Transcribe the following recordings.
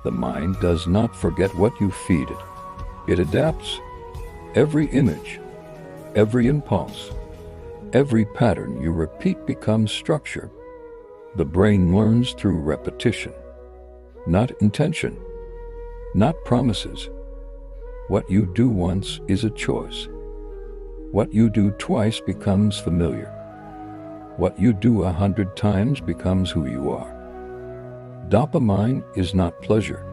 The mind does not forget what you feed it. It adapts. Every image, every impulse, every pattern you repeat becomes structure. The brain learns through repetition, not intention, not promises. What you do once is a choice. What you do twice becomes familiar. What you do 100 times becomes who you are. Dopamine is not pleasure.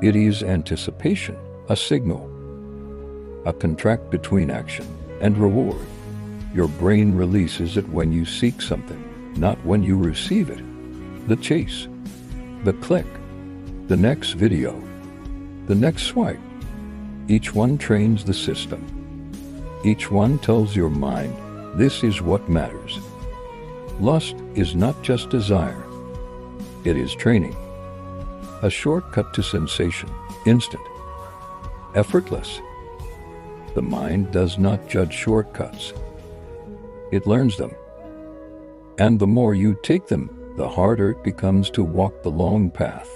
It is anticipation, a signal, a contract between action and reward. Your brain releases it when you seek something, not when you receive it. The chase, the click, the next video, the next swipe. Each one trains the system. Each one tells your mind, this is what matters. Lust is not just desire. It is training. A shortcut to sensation, instant, effortless. The mind does not judge shortcuts. It learns them. And the more you take them, the harder it becomes to walk the long path.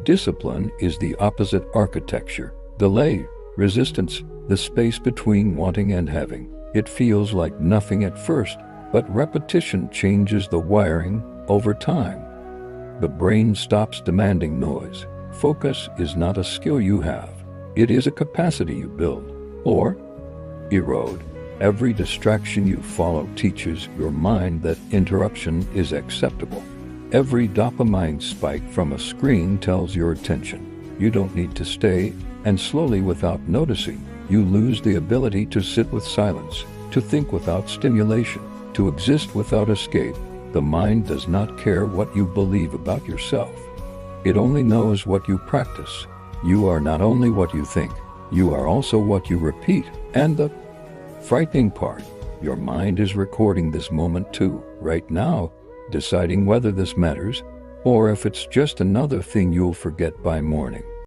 Discipline is the opposite architecture. Delay, resistance, the space between wanting and having. It feels like nothing at first, but repetition changes the wiring over time. The brain stops demanding noise. Focus is not a skill you have. It is a capacity you build or erode. Every distraction you follow teaches your mind that interruption is acceptable. Every dopamine spike from a screen tells your attention you don't need to stay, and slowly, without noticing, you lose the ability to sit with silence, to think without stimulation, to exist without escape. The mind does not care what you believe about yourself. It only knows what you practice. You are not only what you think, you are also what you repeat. And the frightening part, your mind is recording this moment too, right now, deciding whether this matters or if it's just another thing you'll forget by morning.